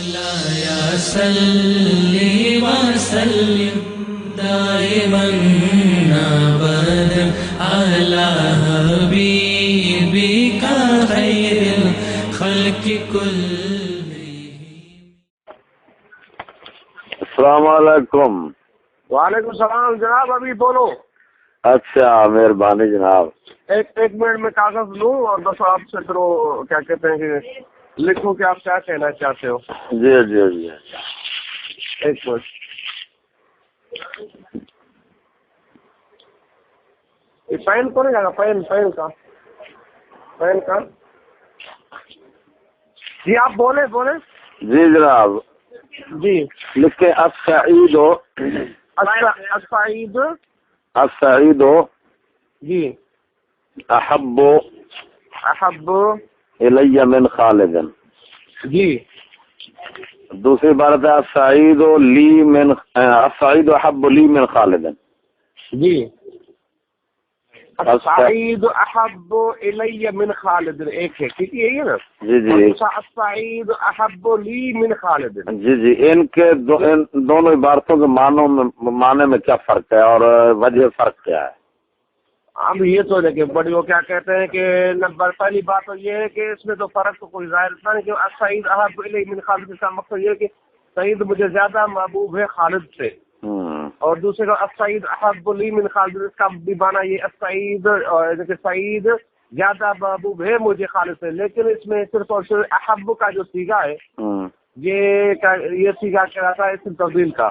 مولاي صل وسلم دائما ابدا على حبيبك خير الخلق كلهم. السلام علیکم. وعلیکم السلام جناب. ابھی بولو. اچھا مہربانی جناب. ایک منٹ میں کاغذ لوں اور بس آپ سے پھر وہ کیا کہتے ہیں کہ لکھوں کہ آپ کیا کہنا چاہتے ہو. جی جی جی. ایک منٹ. یہ پین کون جائے گا؟ پین کا جی آپ بولے. جی جناب. جی لکھے السعید السعید. السعید جی احب احب الی من خالد. جی دوسری بات ہے السعید لی من السعید احب لی من خالد. جی السعید احب الی من خالد. ایک ہے ٹھیک ہے یہی ہے نا. جی جی السعید احب لی من خالد. جی جی. ان دونوں عبارتوں کے معنی میں کیا فرق ہے اور وجہ فرق کیا ہے؟ اب یہ تو دیکھیں بڑی وہ کیا کہتے ہیں کہ نمبر پہلی بات تو یہ ہے کہ اس میں تو فرق تو کوئی ظاہر نہیں کہ السعید احب الی من خالد کا مقصد یہ ہے کہ سعید مجھے زیادہ محبوب ہے خالد سے. اور دوسرے کا السعید احب لی من خالد اس کا بھی معنی یہ السعید سعید زیادہ محبوب ہے مجھے خالد سے. لیکن اس میں صرف اور صرف احب کا جو سیگا ہے یہ سیگا کہلاتا ہے اسم تفضیل کا.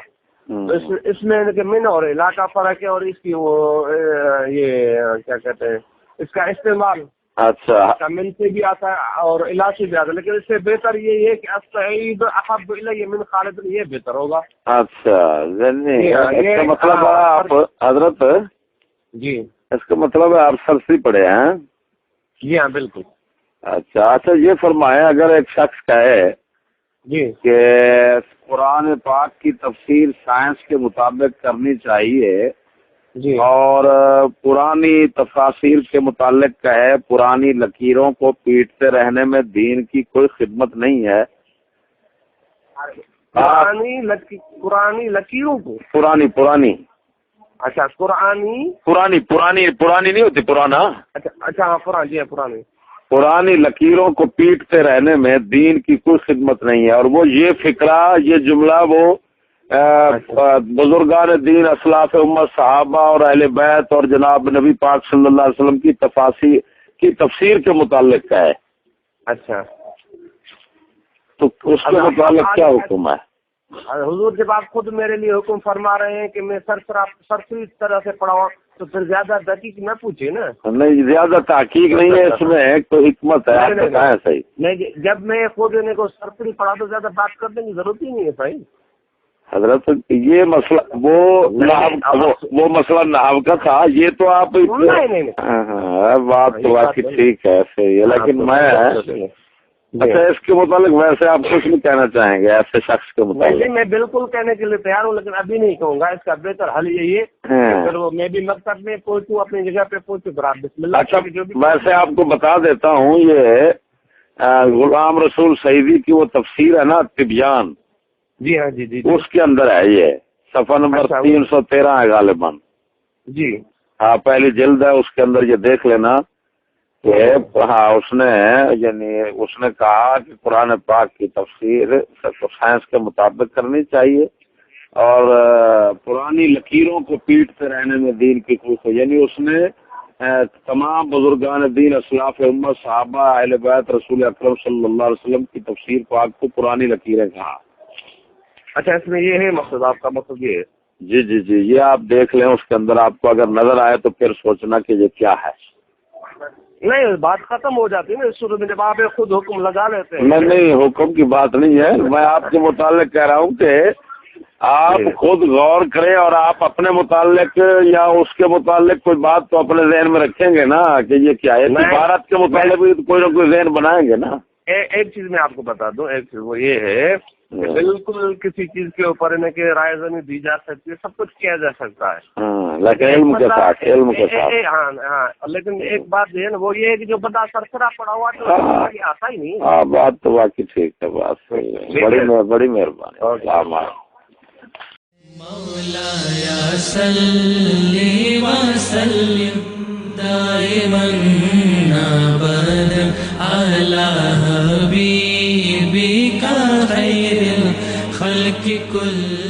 اس میں من اور لا کا فرق ہے اور اس کی وہ یہ کیا کہتے ہیں اس کا استعمال اچھا من سے بھی آتا ہے اور الا سے بھی آتا ہے. لیکن اس سے بہتر یہ ہے کہ السعید احب الی من خالد یہ بہتر ہوگا. اچھا اس کا مطلب ہے آپ حضرت جی اس کا مطلب ہے آپ سرسی پڑھے ہیں. جی ہاں بالکل. اچھا یہ فرمائے اگر ایک شخص کہے جی کہ قرآن پاک کی تفسیر سائنس کے مطابق کرنی چاہیے جی اور پرانی تفاسیر کے متعلق کہے پرانی لکیروں کو پیٹتے رہنے میں دین کی کوئی خدمت نہیں ہے. پرانی لکیروں کو پرانی اچھا پرانی نہیں ہوتی پرانا. اچھا ہاں پرانی جی پرانی پرانی لکیروں کو پیٹتے رہنے میں دین کی کوئی خدمت نہیں ہے. اور وہ یہ فکرہ یہ جملہ وہ بزرگان دین اسلاف امت صحابہ اور اہل بیت اور جناب نبی پاک صلی اللہ علیہ وسلم کی تفسیر کے متعلق کا ہے. اچھا تو اس کے متعلق کیا حکم ہے؟ حضور جب آپ خود میرے لیے حکم فرما رہے ہیں کہ میں سرسری طرح سے پڑھاؤں تو پھر زیادہ تحقیق نہ پوچھے نا. نہیں زیادہ تحقیق نہیں ہے اس میں کوئی حکمت ہے. صحیح نہیں جب میں خود انہیں کو سرسری پڑھا تو زیادہ بات کرنے کی ضرورت ہی نہیں ہے. صحیح حضرت یہ مسئلہ وہ مسئلہ نحو کا تھا. یہ تو آپ بات تو آپ کی ٹھیک ہے صحیح ہے. لیکن میں اچھا اس کے متعلق ویسے آپ کچھ نہیں کہنا چاہیں گے ایسے شخص کے متعلق؟ میں بالکل کہنے کے لیے تیار ہوں لیکن ابھی نہیں کہوں گا. اس کا بہتر حل یہی ہے پھر وہ میں بھی مقصد میں پہنچوں اپنی جگہ پہ پہنچوں پھر آپ بسم اللہ. اچھا ویسے آپ کو بتا دیتا ہوں یہ غلام رسول سعیدی کی وہ تفسیر ہے نا طبیان. جی ہاں جی اس کے اندر ہے یہ صفحہ نمبر 313 ہے غالباً. جی ہاں پہلی جلد ہے اس کے اندر یہ دیکھ لینا. ہاں اس نے کہا کہ قرآن پاک کی تفسیر سائنس کے مطابق کرنی چاہیے اور پرانی لکیروں کو پیٹتے رہنے میں دین کی کوئی یعنی اس نے تمام بزرگان دین اسلاف امت صحابہ اہل بیت رسول اکرم صلی اللہ علیہ وسلم کی تفسیر پاک کو پرانی لکیریں کہا. اچھا اس میں یہ ہے مقصد آپ کا مقصد یہ ہے. جی جی جی یہ آپ دیکھ لیں اس کے اندر آپ کو اگر نظر آئے تو پھر سوچنا کہ یہ کیا ہے. نہیں بات ختم ہو جاتی ہے نا شروع میں جب آپ خود حکم لگا لیتے ہیں. نہیں حکم کی بات نہیں ہے. میں آپ کے متعلق کہہ رہا ہوں کہ آپ خود غور کریں اور آپ اپنے متعلق یا اس کے متعلق کوئی بات تو اپنے ذہن میں رکھیں گے نا کہ یہ کیا ہے. بھارت کے متعلق بھی کوئی نہ کوئی ذہن بنائیں گے نا. ایک چیز میں آپ کو بتا دوں. ایک چیز وہ یہ ہے کہ بالکل کسی چیز کے اوپر انہیں کہ رائے زمین دی جا سکتی ہے، سب کچھ کیا جا سکتا ہے، لیکن علم کے ساتھ، علم کے ساتھ. ہاں لیکن ایک بات یہ ہے نا، وہ یہ ہے کہ جو بندہ سرسرا پڑا ہوا تو آتا ہی نہیں. ہاں بات تو واقعی ٹھیک ہے، بات صحیح ہے. بڑی مہربانی. مولاي صل وسلم دائما ابدا على حبيبك خير الخلق كل